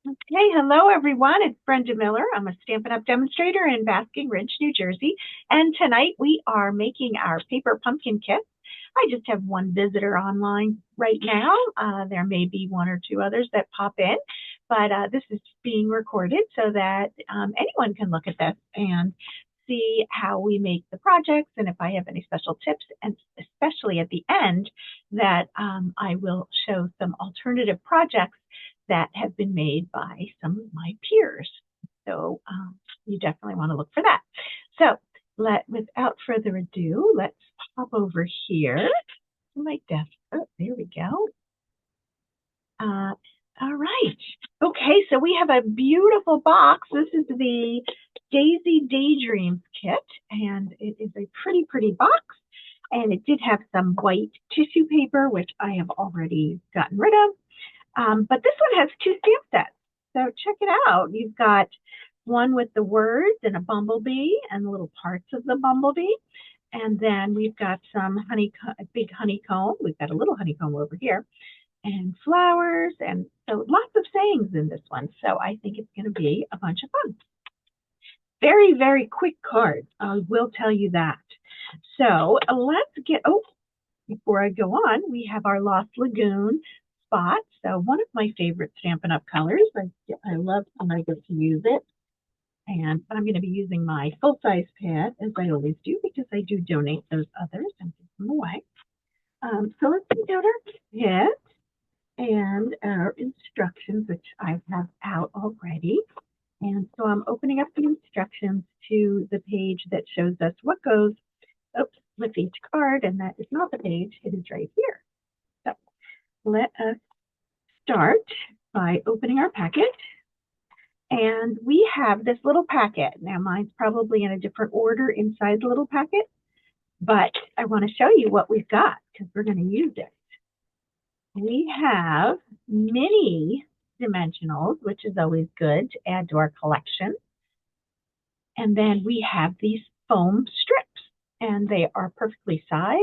Okay, hello everyone. It's Brenda Miller. I'm a Stampin' Up! Demonstrator in Basking Ridge, New Jersey. And tonight we are making our paper pumpkin kit. I just have one visitor online right now. There may be one or two others that pop in, but this is being recorded so that anyone can look at this and see how we make the projects and if I have any special tips, and especially at the end that I will show some alternative projects that have been made by some of my peers. So you definitely want to look for that. So without further ado, let's pop over here to my desk. Oh, there we go. All right. Okay, so we have a beautiful box. This is the Daisy Daydreams kit, and it is a pretty, pretty box. And it did have some white tissue paper, which I have already gotten rid of. But this one has two stamp sets. So check it out. You've got one with the words and a bumblebee and the little parts of the bumblebee. And then we've got some a big honeycomb. We've got a little honeycomb over here and flowers. And so lots of sayings in this one. So I think it's going to be a bunch of fun. Very, very quick cards. I will tell you that. So let's get, before I go on, we have our Lost Lagoon spot. So one of my favorite Stampin' Up! Colors. I love when I get to use it. And I'm going to be using my full-size pad, as I always do, because I do donate those others and give them away. So let's take out our kit and our instructions, which I have out already. And so I'm opening up the instructions to the page that shows us what goes with each card, and that is not the page, it is right here. So let us start by opening our packet. And we have this little packet. Now mine's probably in a different order inside the little packet, but I want to show you what we've got because we're going to use it. We have mini dimensionals, which is always good to add to our collection. And then we have these foam strips, and they are perfectly sized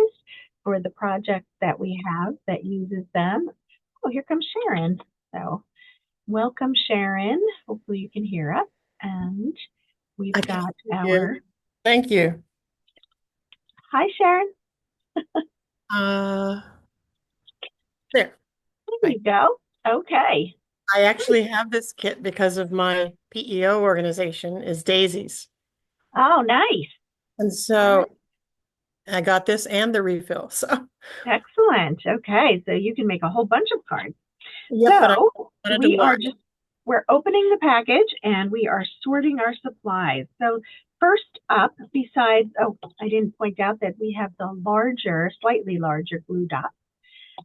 for the project that we have that uses them. Oh, here comes Sharon. So welcome, Sharon. Hopefully you can hear us. And we've got our... Thank you. Hi, Sharon. There. There you go. Okay. I actually have this kit because of my PEO organization is Daisy's. Oh, nice. And so I got this and the refill. So excellent. Okay. So you can make a whole bunch of cards. yep, So we're opening the package and we are sorting our supplies. So first up, besides, I didn't point out that we have the slightly larger glue dots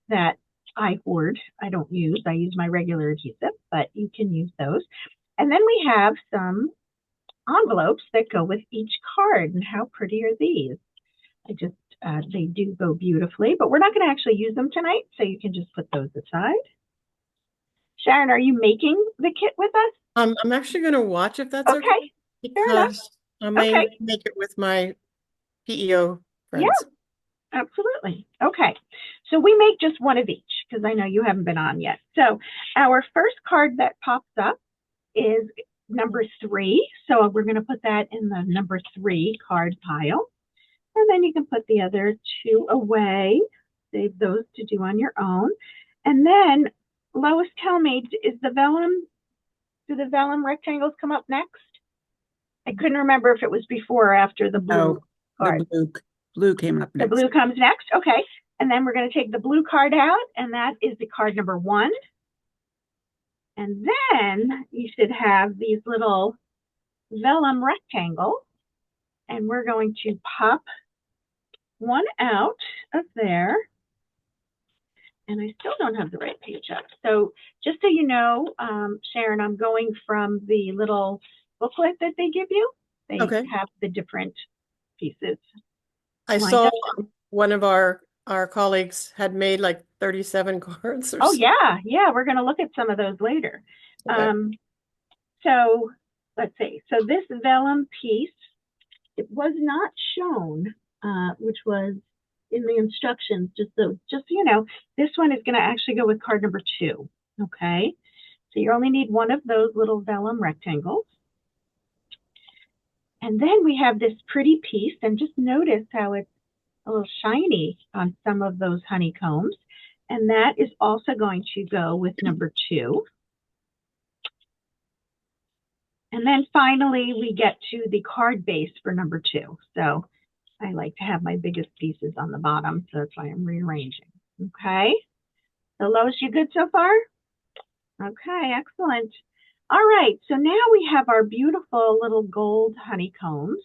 that I hoard. I don't use. I use my regular adhesive, but you can use those. And then we have some envelopes that go with each card. And how pretty are these? They do go beautifully, but we're not going to actually use them tonight, so you can just put those aside. Sharon, are you making the kit with us? I'm actually going to watch if that's okay. Because I may make it with my PEO friends. Yeah, absolutely. Okay. So we make just one of each because I know you haven't been on yet. So our first card that pops up is number 3. So we're going to put that in the number 3 card pile. And then you can put the other 2 away. Save those to do on your own. And then, Lois, tell me, do the vellum rectangles come up next? I couldn't remember if it was before or after the blue card. The blue came up next. The blue comes next? Okay. And then we're going to take the blue card out, and that is the card number 1. And then you should have these little vellum rectangles, and we're going to pop one out of there. And I still don't have the right page up. So just so you know, Sharon, I'm going from the little booklet that they give you. They have the different pieces. I saw one of our colleagues had made like 37 cards. Or something. Yeah. We're going to look at some of those later. Okay. So let's see. So this vellum piece, it was not shown, which was in the instructions. Just so you know, this one is going to actually go with card number 2. Okay. So you only need one of those little vellum rectangles. And then we have this pretty piece, and just notice how it's a little shiny on some of those honeycombs. And that is also going to go with number 2. And then finally, we get to the card base for number 2. So I like to have my biggest pieces on the bottom, so that's why I'm rearranging. Okay. So Lois, you good so far? Okay, excellent. All right, so now we have our beautiful little gold honeycombs,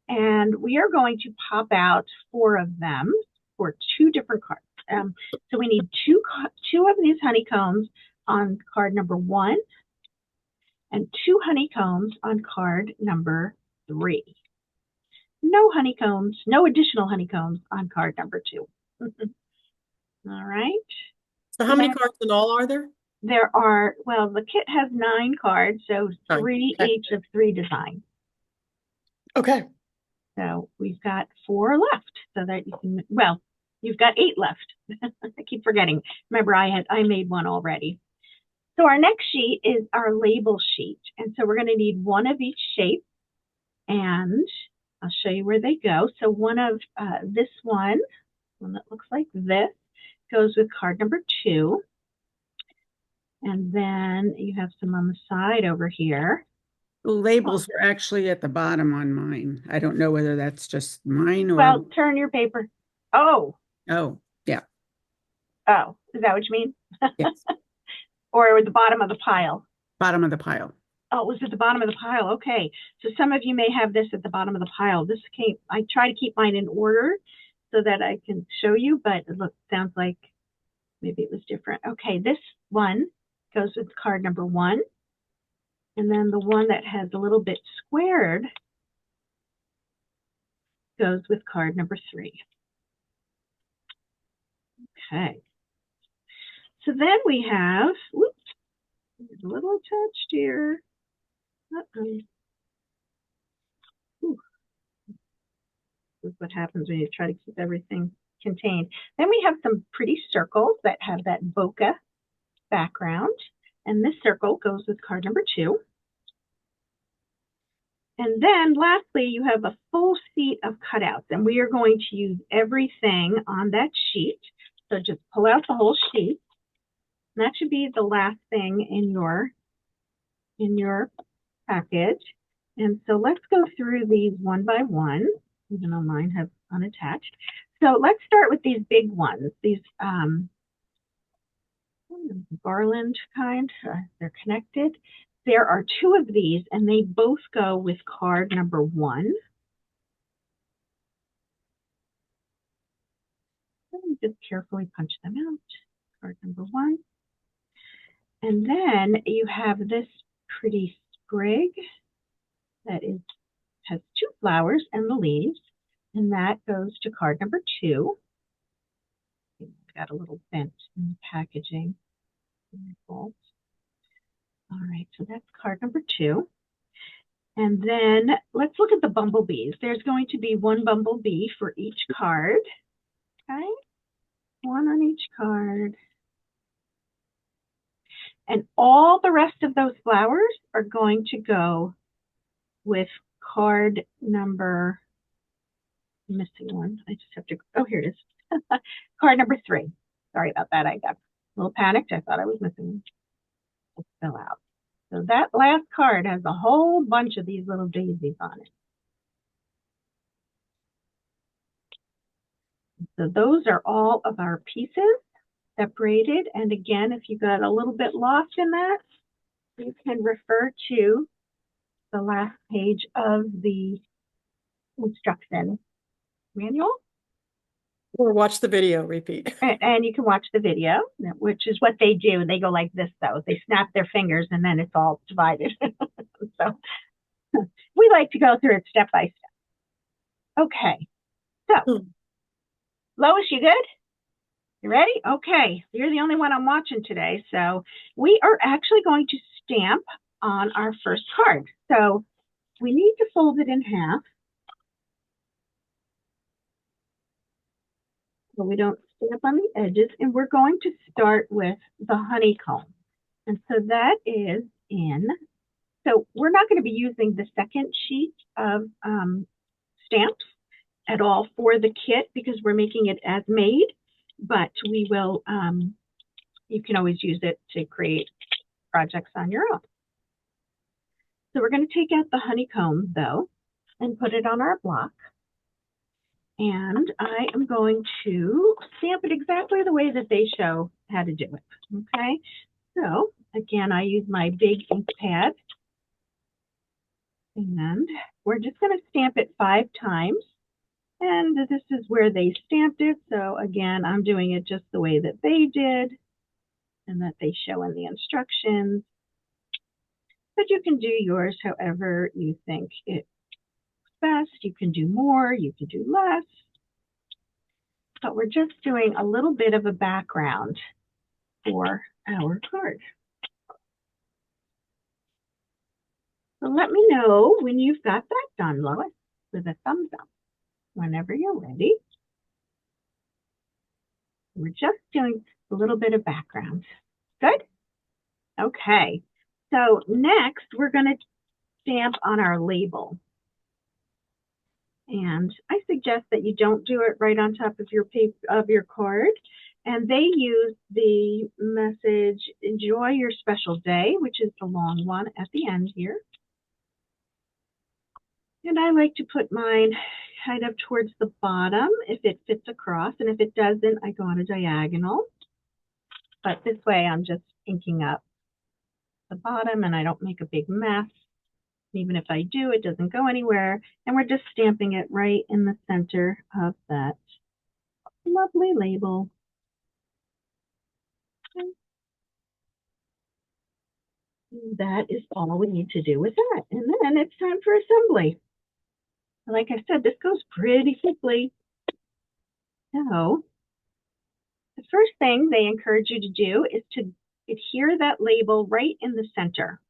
and we are going to pop out 4 of them for 2 different cards. So we need two of these honeycombs on card number 1 and 2 honeycombs on card number 3. No honeycombs, no additional honeycombs on card number 2. All right. So how many cards in all are there? There are, well, the kit has 9 cards, so 3 each of 3 designs. Okay. So we've got 4 left, so that you can, well, you've got 8 left. I keep forgetting. Remember, I made one already. So our next sheet is our label sheet. And so we're going to need 1 of each shape, and I'll show you where they go. So one of this one that looks like this, goes with card number 2. And then you have some on the side over here. The labels are actually at the bottom on mine. I don't know whether that's just mine or... Well, turn your paper. Oh. Oh, yeah. Oh, is that what you mean? Yes. Or the bottom of the pile? Bottom of the pile. Oh, it was at the bottom of the pile. Okay. So some of you may have this at the bottom of the pile. I try to keep mine in order so that I can show you, but it sounds like maybe it was different. Okay, this one goes with card number 1. And then the one that has a little bit squared goes with card number 3. Okay. So then we have, whoops, there's a little attached here. Uh-oh. This is what happens when you try to keep everything contained. Then we have some pretty circles that have that bokeh background. And this circle goes with card number 2. And then lastly, you have a full sheet of cutouts, and we are going to use everything on that sheet. So just pull out the whole sheet. And that should be the last thing in your package. And so let's go through these one by one, even though mine have unattached. So let's start with these big ones, these garland kind. They're connected. There are 2 of these, and they both go with card number 1. Let me just carefully punch them out. Card number 1. And then you have this pretty sprig that has 2 flowers and the leaves, and that goes to card number 2. It's got a little bent in the packaging. All right, so that's card number 2. And then let's look at the bumblebees. There's going to be 1 bumblebee for each card. Okay, 1 on each card. And all the rest of those flowers are going to go with card number, I'm missing one. I just have to, oh, here it is. Card number 3. Sorry about that. I got a little panicked. I thought I was missing one. It fell out. So that last card has a whole bunch of these little daisies on it. So those are all of our pieces separated. And again, if you got a little bit lost in that, you can refer to the last page of the instruction manual. Or watch the video, repeat. And you can watch the video, which is what they do. They go like this, though. They snap their fingers, and then it's all divided. So we like to go through it step by step. Okay. So, Lois, you good? You ready? Okay. You're the only one I'm watching today. So we are actually going to stamp on our first card. So we need to fold it in half, so we don't stamp on the edges, and we're going to start with the honeycomb. And so that is in. So we're not going to be using the second sheet of stamps at all for the kit because we're making it as made, but we will, you can always use it to create projects on your own. So we're going to take out the honeycomb though and put it on our block. And I am going to stamp it exactly the way that they show how to do it. Okay, so again, I use my big ink pad. And we're just going to stamp it 5 times. And this is where they stamped it. So again, I'm doing it just the way that they did and that they show in the instructions. But you can do yours however you think it's best. You can do more, you can do less. But we're just doing a little bit of a background for our card. So let me know when you've got that done, Lois, with a thumbs up whenever you're ready. We're just doing a little bit of background. Good? Okay. So next, we're going to stamp on our label. And I suggest that you don't do it right on top of your paper, of your card. And they use the message, enjoy your special day, which is the long one at the end here. And I like to put mine kind of towards the bottom if it fits across. And if it doesn't, I go on a diagonal. But this way, I'm just inking up the bottom and I don't make a big mess. Even if I do, it doesn't go anywhere. And we're just stamping it right in the center of that lovely label. And that is all we need to do with that. And then it's time for assembly. Like I said, this goes pretty quickly. So the first thing they encourage you to do is to adhere that label right in the center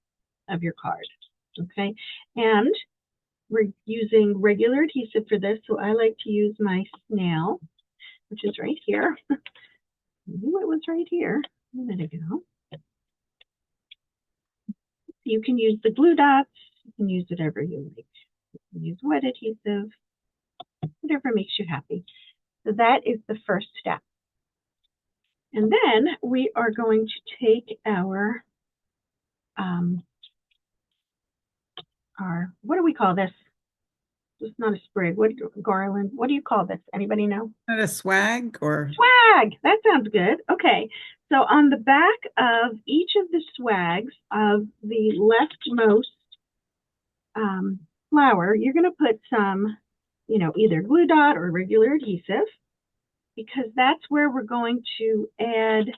of your card. Okay, and we're using regular adhesive for this, so I like to use my snail, which is right here. I knew it was right here a minute ago. You can use the glue dots, you can use whatever you like. You can use wet adhesive, whatever makes you happy. So that is the first step. And then we are going to take our what do we call this? It's not a sprig. What garland? What do you call this? Anybody know? Not a swag or swag. That sounds good. Okay. So on the back of each of the swags of the leftmost flower, you're going to put some, either glue dot or regular adhesive, because that's where we're going to add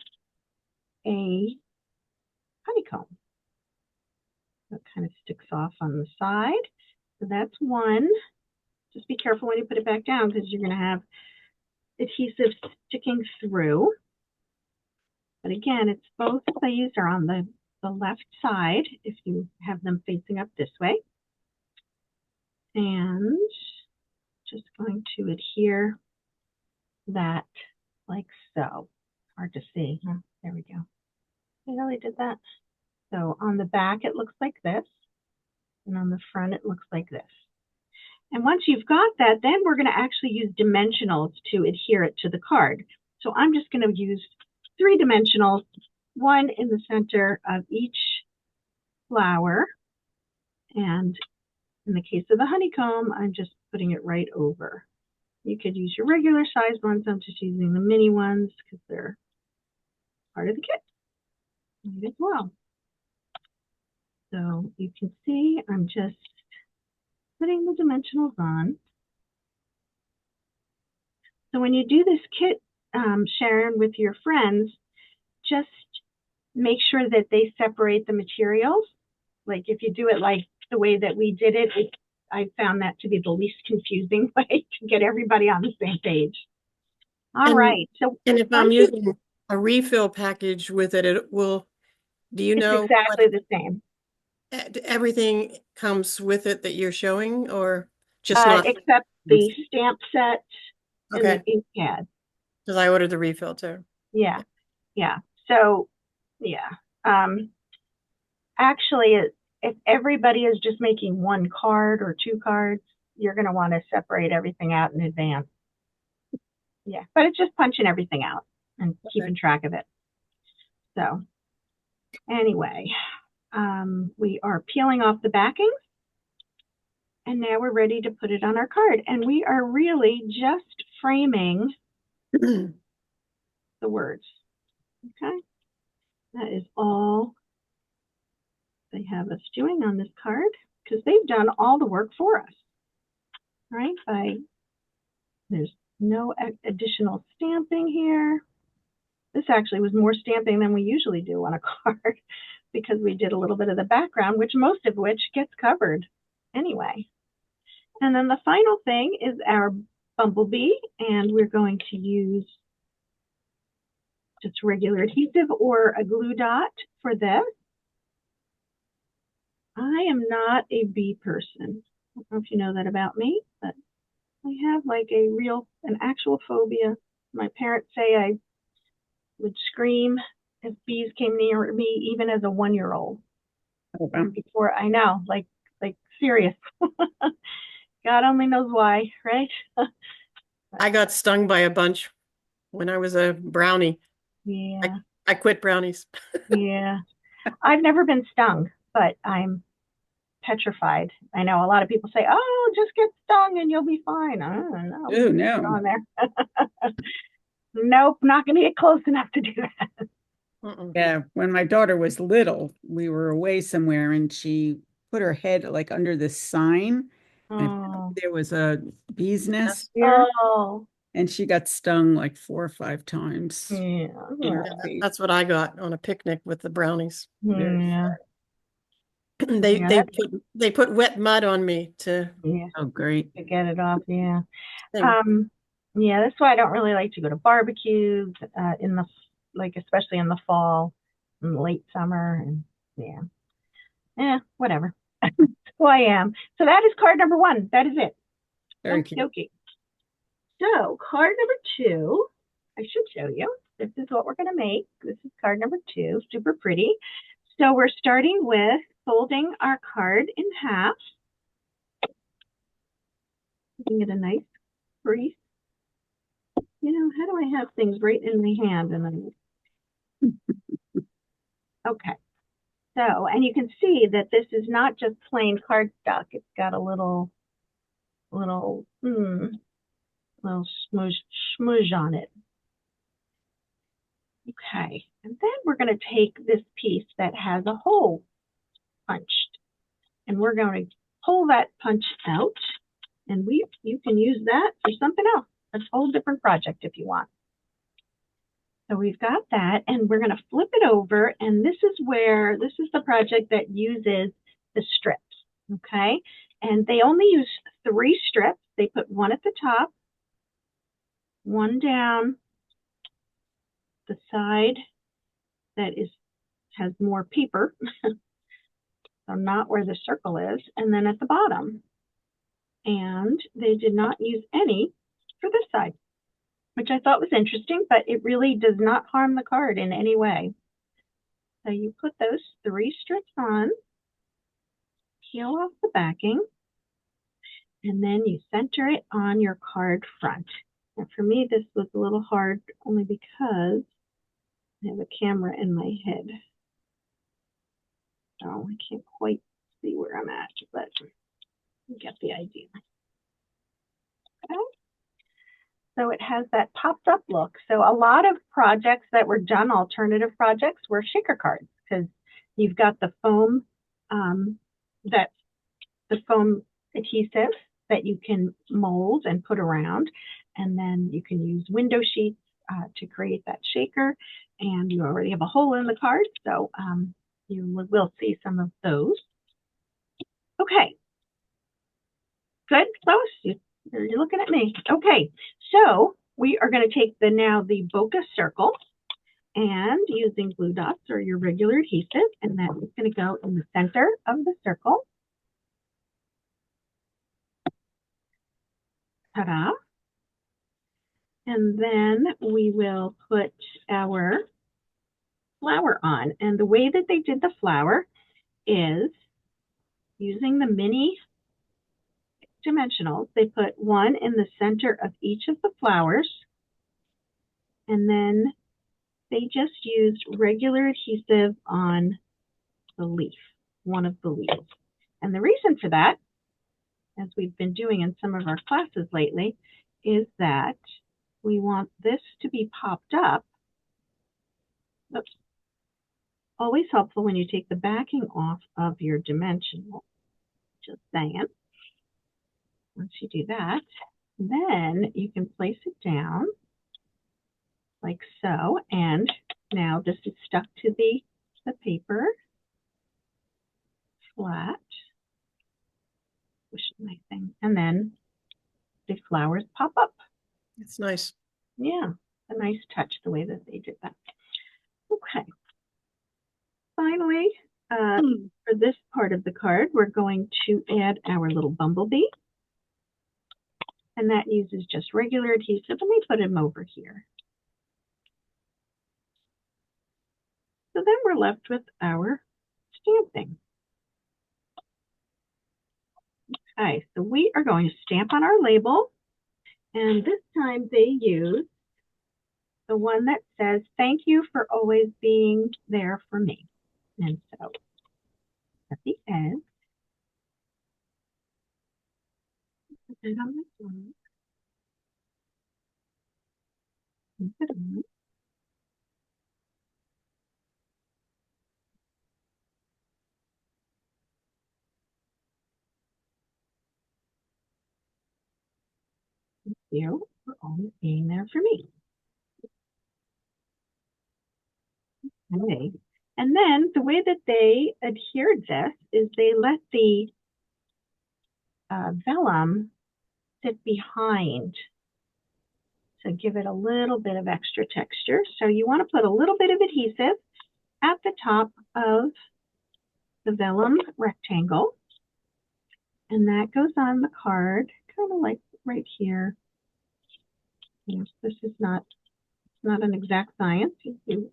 a honeycomb. That kind of sticks off on the side. So that's one. Just be careful when you put it back down because you're going to have adhesive sticking through. But again, it's both of these are on the left side if you have them facing up this way. And just going to adhere that like so. Hard to see. Huh? There we go. I really did that. So on the back, it looks like this. And on the front, it looks like this. And once you've got that, then we're going to actually use dimensionals to adhere it to the card. So I'm just going to use 3 dimensionals, one in the center of each flower. And in the case of the honeycomb, I'm just putting it right over. You could use your regular size ones. I'm just using the mini ones because they're part of the kit as well. So you can see I'm just putting the dimensionals on. So when you do this kit, Sharon, with your friends, just make sure that they separate the materials. Like if you do it like the way that we did it, I found that to be the least confusing way to get everybody on the same page. All right. So and if I'm using a refill package with it, it will, do you know? It's exactly the same. Everything comes with it that you're showing, or just not? Except the stamp set and okay. the ink pad. Because I ordered the refill too. Yeah. Yeah. So, yeah. Actually, if everybody is just making one card or two cards, you're going to want to separate everything out in advance. Yeah, but it's just punching everything out and keeping track of it. So anyway, we are peeling off the backings, and now we're ready to put it on our card. And we are really just framing the words. Okay, that is all they have us doing on this card, because they've done all the work for us. Right? There's no additional stamping here. This actually was more stamping than we usually do on a card, because we did a little bit of the background, most of which gets covered anyway. And then the final thing is our bumblebee, and we're going to use just regular adhesive or a glue dot for this. I am not a bee person. I don't know if you know that about me, but I have like an actual phobia. My parents say I would scream if bees came near me, even as a 1-year-old. Before I know, like serious. God only knows why, right? I got stung by a bunch when I was a brownie. Yeah. I quit brownies. Yeah. I've never been stung, but I'm petrified. I know a lot of people say, "Oh, just get stung and you'll be fine." I don't know. Oh, no. On there. Nope, not going to get close enough to do that. Yeah, when my daughter was little, we were away somewhere and she put her head like under this sign. And there was a bee's nest here. Oh. And she got stung like 4 or 5 times. Yeah. That's what I got on a picnic with the brownies. Yeah. They put wet mud on me to Oh, great. To get it off. Yeah. Yeah, that's why I don't really like to go to barbecues in the especially in the fall and late summer, and whatever. Who I am. So that is card number 1. That is it. Very cute. Okay. So card number 2, I should show you. This is what we're going to make. This is card number 2. Super pretty. So we're starting with folding our card in half. Giving it a nice crease. How do I have things right in my hand? Okay. So, and you can see that this is not just plain cardstock. It's got a little smudge on it. Okay. And then we're going to take this piece that has a hole punched, and we're going to pull that punch out, and you can use that for something else. A whole different project if you want. So we've got that, and we're going to flip it over, and this is the project that uses the strips, okay? And they only use 3 strips. They put one at the top, one down the side that has more paper, so not where the circle is, and then at the bottom. And they did not use any for this side, which I thought was interesting, but it really does not harm the card in any way. So you put those 3 strips on, peel off the backing, and then you center it on your card front. And for me, this was a little hard only because I have a camera in my head. So I can't quite see where I'm at, but you get the idea. Okay. So it has that popped up look. So a lot of projects that were done, alternative projects, were shaker cards, because you've got the foam, the foam adhesive that you can mold and put around, and then you can use window sheets to create that shaker, and you already have a hole in the card, so you will see some of those. Okay, good, close. You're looking at me. Okay, so we are going to take the bokeh circle, and using glue dots or your regular adhesive, and that is going to go in the center of the circle. Ta-da. And then we will put our flower on. And the way that they did the flower is using the mini dimensionals. They put one in the center of each of the flowers, and then they just used regular adhesive on the leaf, one of the leaves. And the reason for that, as we've been doing in some of our classes lately, is that we want this to be popped up. Oops. Always helpful when you take the backing off of your dimensional. Just saying. Once you do that, then you can place it down like so. And now this is stuck to the paper flat. Push my thing. And then the flowers pop up. It's nice. Yeah, a nice touch the way that they did that. Okay. Finally, for this part of the card, we're going to add our little bumblebee. And that uses just regular adhesive. Let me put him over here. So then we're left with our stamping. Okay, so we are going to stamp on our label. And this time they use the one that says, "Thank you for always being there for me." And so at the end, put it on this one. Keep it on. Thank you for always being there for me. Okay. And then the way that they adhered this is they let the vellum sit behind to give it a little bit of extra texture. So you want to put a little bit of adhesive at the top of the vellum rectangle. And that goes on the card, kind of like right here. Yes, this is not an exact science. You do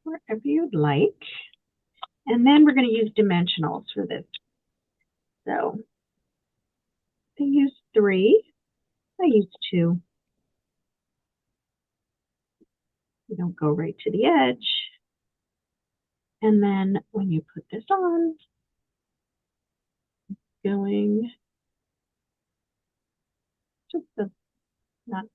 wherever you'd like. And then we're going to use dimensionals for this. So I use 3. I use 2. You don't go right to the edge. And then when you put this on, it's going just not,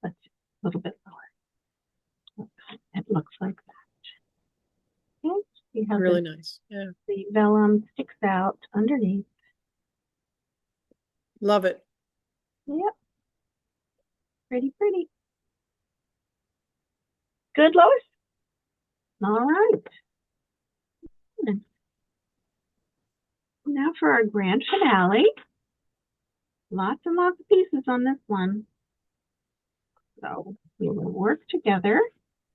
let's see, a little bit lower. It looks like that. Okay. See how really nice. Yeah. The vellum sticks out underneath. Love it. Yep. Pretty, pretty. Good, Lois? All right. And now for our grand finale. Lots and lots of pieces on this one. So we will work together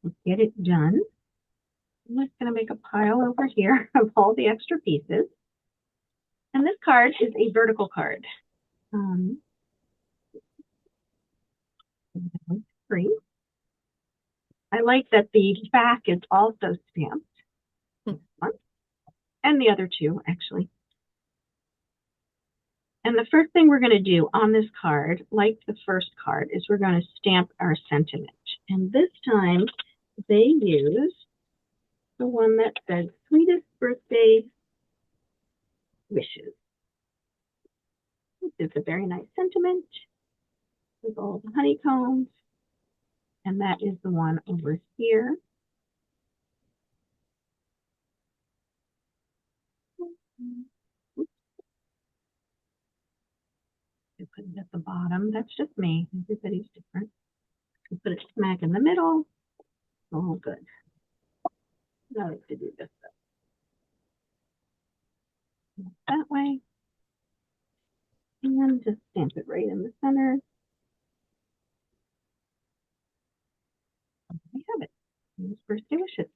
and get it done. I'm just going to make a pile over here of all the extra pieces. And this card is a vertical card. Free. I like that the back is also stamped. And the other two, actually. And the first thing we're going to do on this card, like the first card, is we're going to stamp our sentiment. And this time, they use the one that says, "Sweetest birthday wishes." This is a very nice sentiment with all the honeycombs. And that is the one over here. I put it at the bottom. That's just me. Everybody's different. I put it smack in the middle. Oh, good. I like to do this that way. And just stamp it right in the center. We have it. These birthday wishes.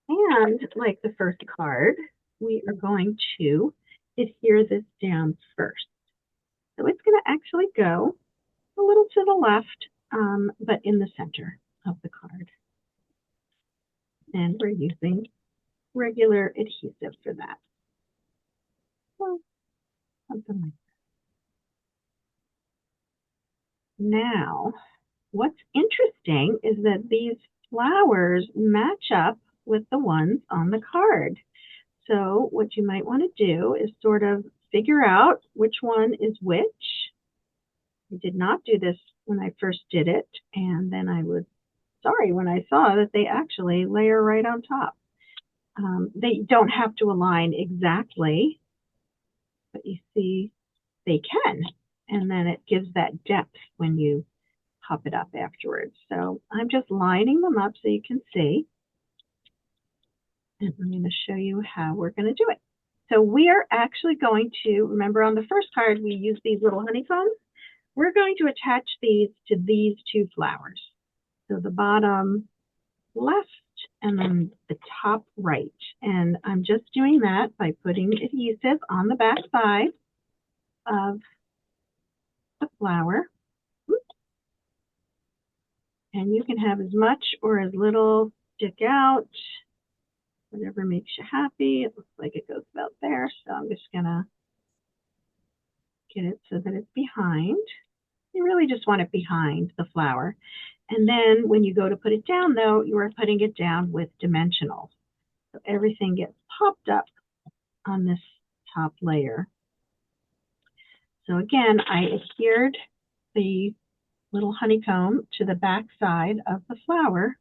And like the first card, we are going to adhere this down first. So it's going to actually go a little to the left, but in the center of the card. And we're using regular adhesive for that. Well, something like that. Now, what's interesting is that these flowers match up with the ones on the card. So what you might want to do is sort of figure out which one is which. I did not do this when I first did it, and then I was sorry when I saw that they actually layer right on top. They don't have to align exactly, but you see they can, and then it gives that depth when you pop it up afterwards. So I'm just lining them up so you can see. And I'm going to show you how we're going to do it. So we are actually going to, remember on the first card, we used these little honeycombs. We're going to attach these to these two flowers. So the bottom left and then the top right. And I'm just doing that by putting adhesive on the back side of the flower. And you can have as much or as little stick out, whatever makes you happy. It looks like it goes about there, so I'm just gonna get it so that it's behind. You really just want it behind the flower. And then when you go to put it down though, you are putting it down with dimensional. So everything gets popped up on this top layer. So again, I adhered the little honeycomb to the back side of the flower,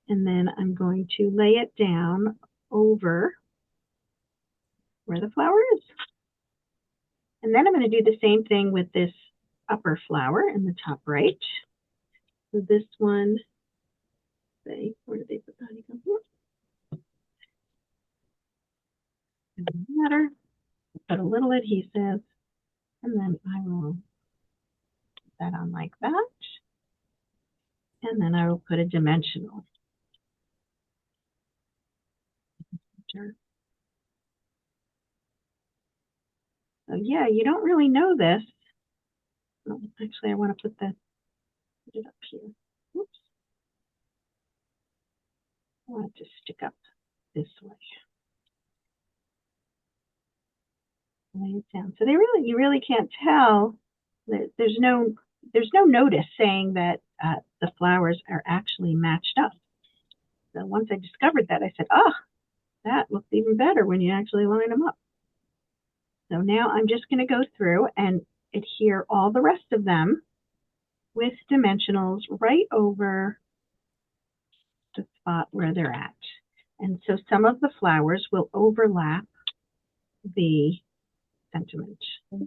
and then I'm going to lay it down over where the flower is. And then I'm going to do the same thing with this upper flower in the top right. So this one, where did they put the honeycomb? Doesn't matter. Put a little adhesive, and then I will put that on like that. And then I will put a dimensional. So yeah, you don't really know this. Oh, actually, I want to put it up here. Oops. I want it to stick up this way. Lay it down. So you really can't tell. There's no notice saying that the flowers are actually matched up. So once I discovered that, I said, oh, that looks even better when you actually line them up. So now I'm just going to go through and adhere all the rest of them with dimensionals right over the spot where they're at. And so some of the flowers will overlap the sentiment. Okay.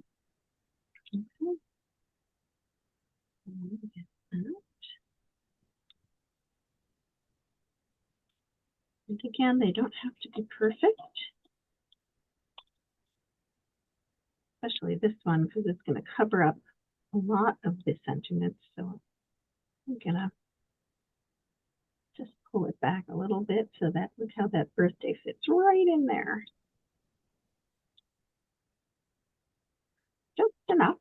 And again, they don't have to be perfect, especially this one because it's going to cover up a lot of the sentiments. So I'm going to just pull it back a little bit so that look how that birthday fits right in there. Just enough.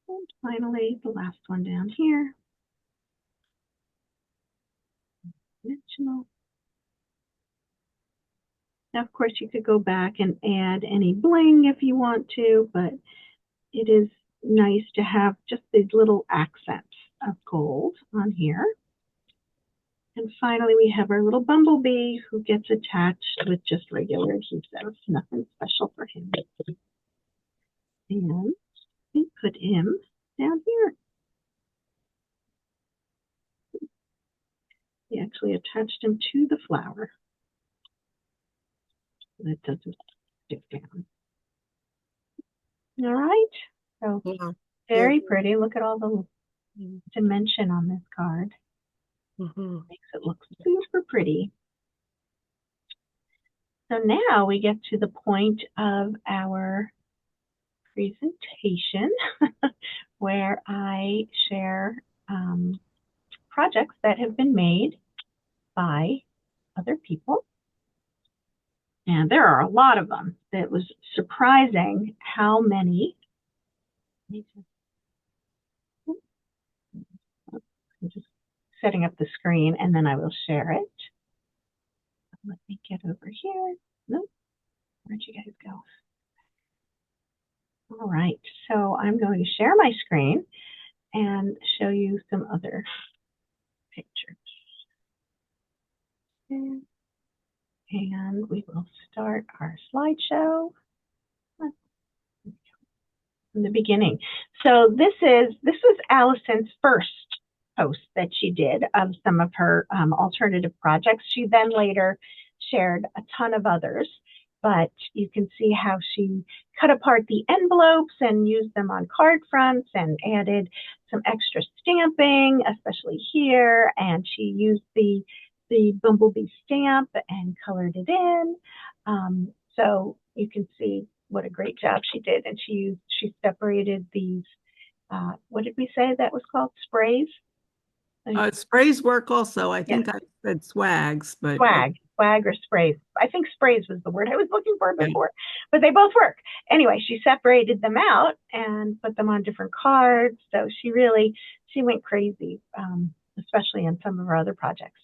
And finally, the last one down here. Dimensional. Now, of course, you could go back and add any bling if you want to, but it is nice to have just these little accents of gold on here. And finally, we have our little bumblebee who gets attached with just regular adhesive, nothing special for him. And we put him down here. We actually attached him to the flower. So that doesn't stick down. All right. So Yeah. very pretty. Look at all the dimension on this card. Makes it look super pretty. So now we get to the point of our presentation where I share projects that have been made by other people. And there are a lot of them. It was surprising how many. I'm just setting up the screen and then I will share it. let me get over here. Nope. Where'd you guys go? All right, so I'm going to share my screen and show you some other pictures. And we will start our slideshow from the beginning. So this was Allison's first post that she did of some of her alternative projects. She then later shared a ton of others, but you can see how she cut apart the envelopes and used them on card fronts and added some extra stamping, especially here, and she used the bumblebee stamp and colored it in. So you can see what a great job she did. And she separated these, what did we say that was called? Sprays? Sprays work also. I think I said swags, but swag or sprays. I think sprays was the word I was looking for before, but they both work. Anyway, she separated them out and put them on different cards. So she went crazy, especially in some of her other projects.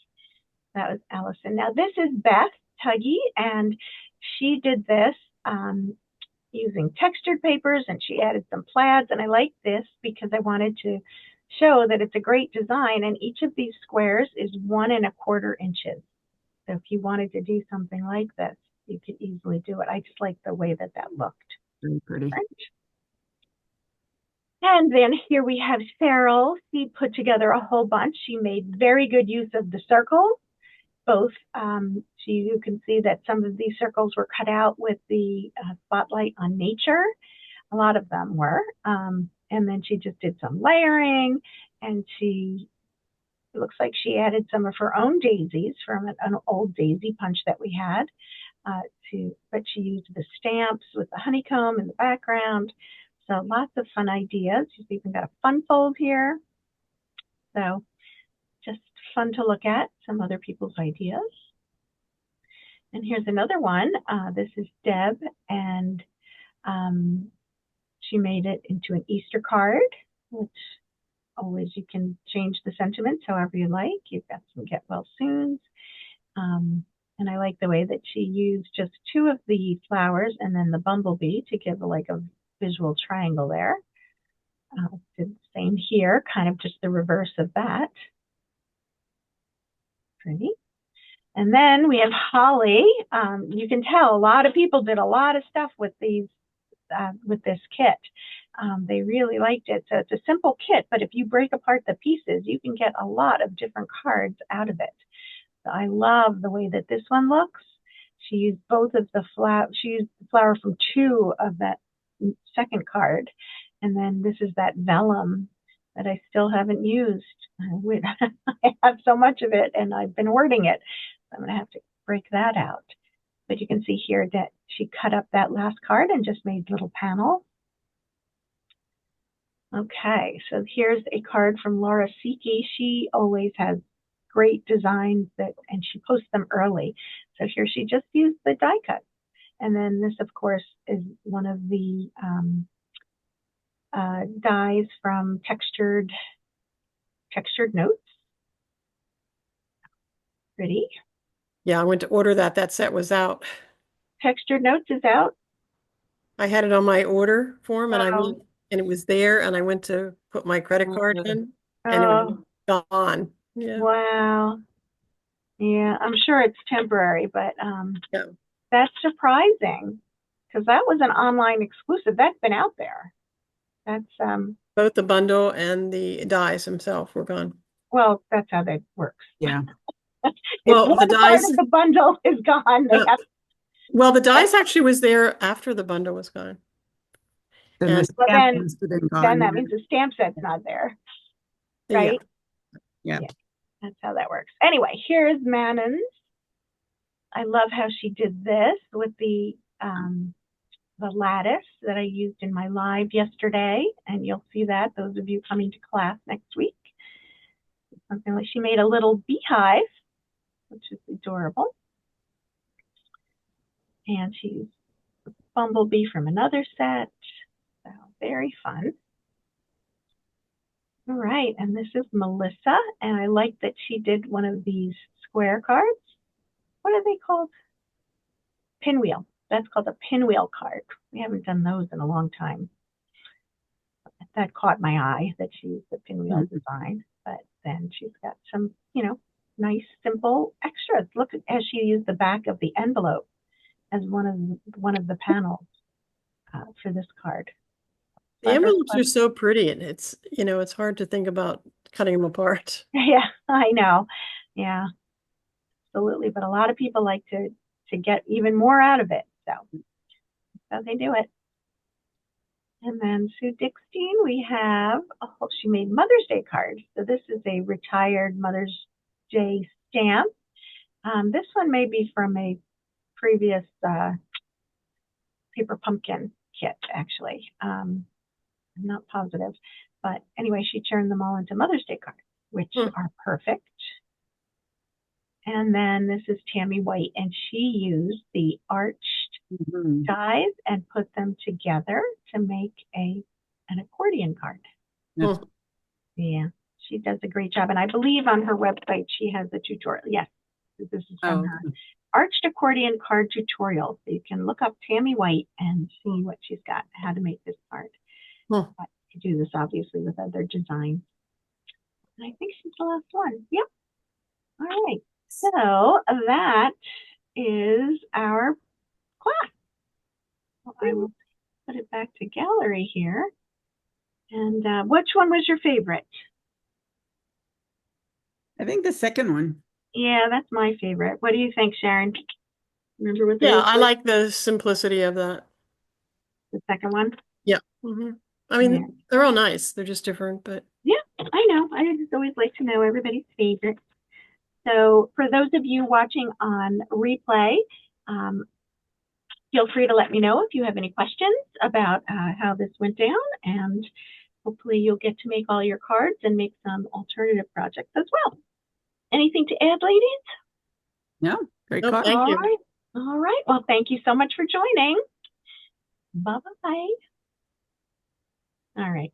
That was Allison. Now this is Beth Tuggy, and she did this using textured papers, and she added some plaids, and I like this because I wanted to show that it's a great design, and each of these squares is 1 1/4 inches. So if you wanted to do something like this, you could easily do it. I just like the way that looked. Very pretty. And then here we have Cheryl. She put together a whole bunch. She made very good use of the circles. Both, you can see that some of these circles were cut out with the spotlight on nature. A lot of them were. And then she just did some layering, and it looks like she added some of her own daisies from an old daisy punch that we had. But she used the stamps with the honeycomb in the background. So lots of fun ideas. She's even got a fun fold here. So just fun to look at some other people's ideas. And here's another one. This is Deb, and she made it into an Easter card, which always you can change the sentiments however you like. You've got some get well soons. And I like the way that she used just 2 of the flowers and then the bumblebee to give like a visual triangle there. Did the same here, kind of just the reverse of that. Pretty. And then we have Holly. You can tell a lot of people did a lot of stuff with this kit. They really liked it. So it's a simple kit, but if you break apart the pieces, you can get a lot of different cards out of it. So I love the way that this one looks. She used both of the flower. She used the flower from 2 of that second card, and then this is that vellum that I still haven't used. I have so much of it, and I've been hoarding it. So I'm going to have to break that out. But you can see here that she cut up that last card and just made little panels. Okay, so here's a card from Laura Siki. She always has great designs and she posts them early. So here she just used the die cut. And then this, of course, is one of the dies from textured notes. Pretty. Yeah, I went to order that. That set was out. Textured notes is out. I had it on my order form, and I went, and it was there, and I went to put my credit card in, and it was gone. Yeah. Wow. Yeah, I'm sure it's temporary, but that's surprising because that was an online exclusive. That's been out there. That's both the bundle and the dies themselves were gone. Well, that's how that works. Yeah. Well, the dies part of the bundle is gone. Well, the dies actually was there after the bundle was gone. Then that means the stamp set's not there, right? Yeah. That's how that works. Anyway, here's Manon's. I love how she did this with the lattice that I used in my live yesterday, and you'll see that, those of you coming to class next week. Something like she made a little beehive, which is adorable. And she used a bumblebee from another set. So very fun. All right, and this is Melissa, and I like that she did one of these square cards. what are they called? Pinwheel. That's called a pinwheel card. We haven't done those in a long time. That caught my eye that she used the pinwheel design, but then she's got some, nice, simple extras. Look at as she used the back of the envelope as one of the panels for this card. The envelopes are so pretty, and it's hard to think about cutting them apart. Yeah, I know. Yeah, absolutely. But a lot of people like to get even more out of it, so they do it. And then Sue Dickstein, we have, she made Mother's Day cards. So this is a retired Mother's Day stamp. This one may be from a previous paper pumpkin kit, actually. I'm not positive. But anyway, she turned them all into Mother's Day cards, which are perfect. And then this is Tammy White, and she used the arched dies and put them together to make an accordion card. Yeah, she does a great job. And I believe on her website she has a tutorial. Yes, this is from her arched accordion card tutorial. So you can look up Tammy White and see what she's got, how to make this card. But you do this obviously with other designs. And I think she's the last one. Yep. All right. So that is our class. So I will put it back to gallery here. And which one was your favorite? I think the second one. Yeah, that's my favorite. What do you think, Sharon? Remember what? Yeah, I like the simplicity of that. The second one? Yeah. I mean, they're all nice. They're just different, but yeah, I know. I just always like to know everybody's favorite. So for those of you watching on replay, feel free to let me know if you have any questions about how this went down, and hopefully you'll get to make all your cards and make some alternative projects as well. Anything to add, ladies? No, great card. Thank you. All right. Well, thank you so much for joining. Bye-bye. All right.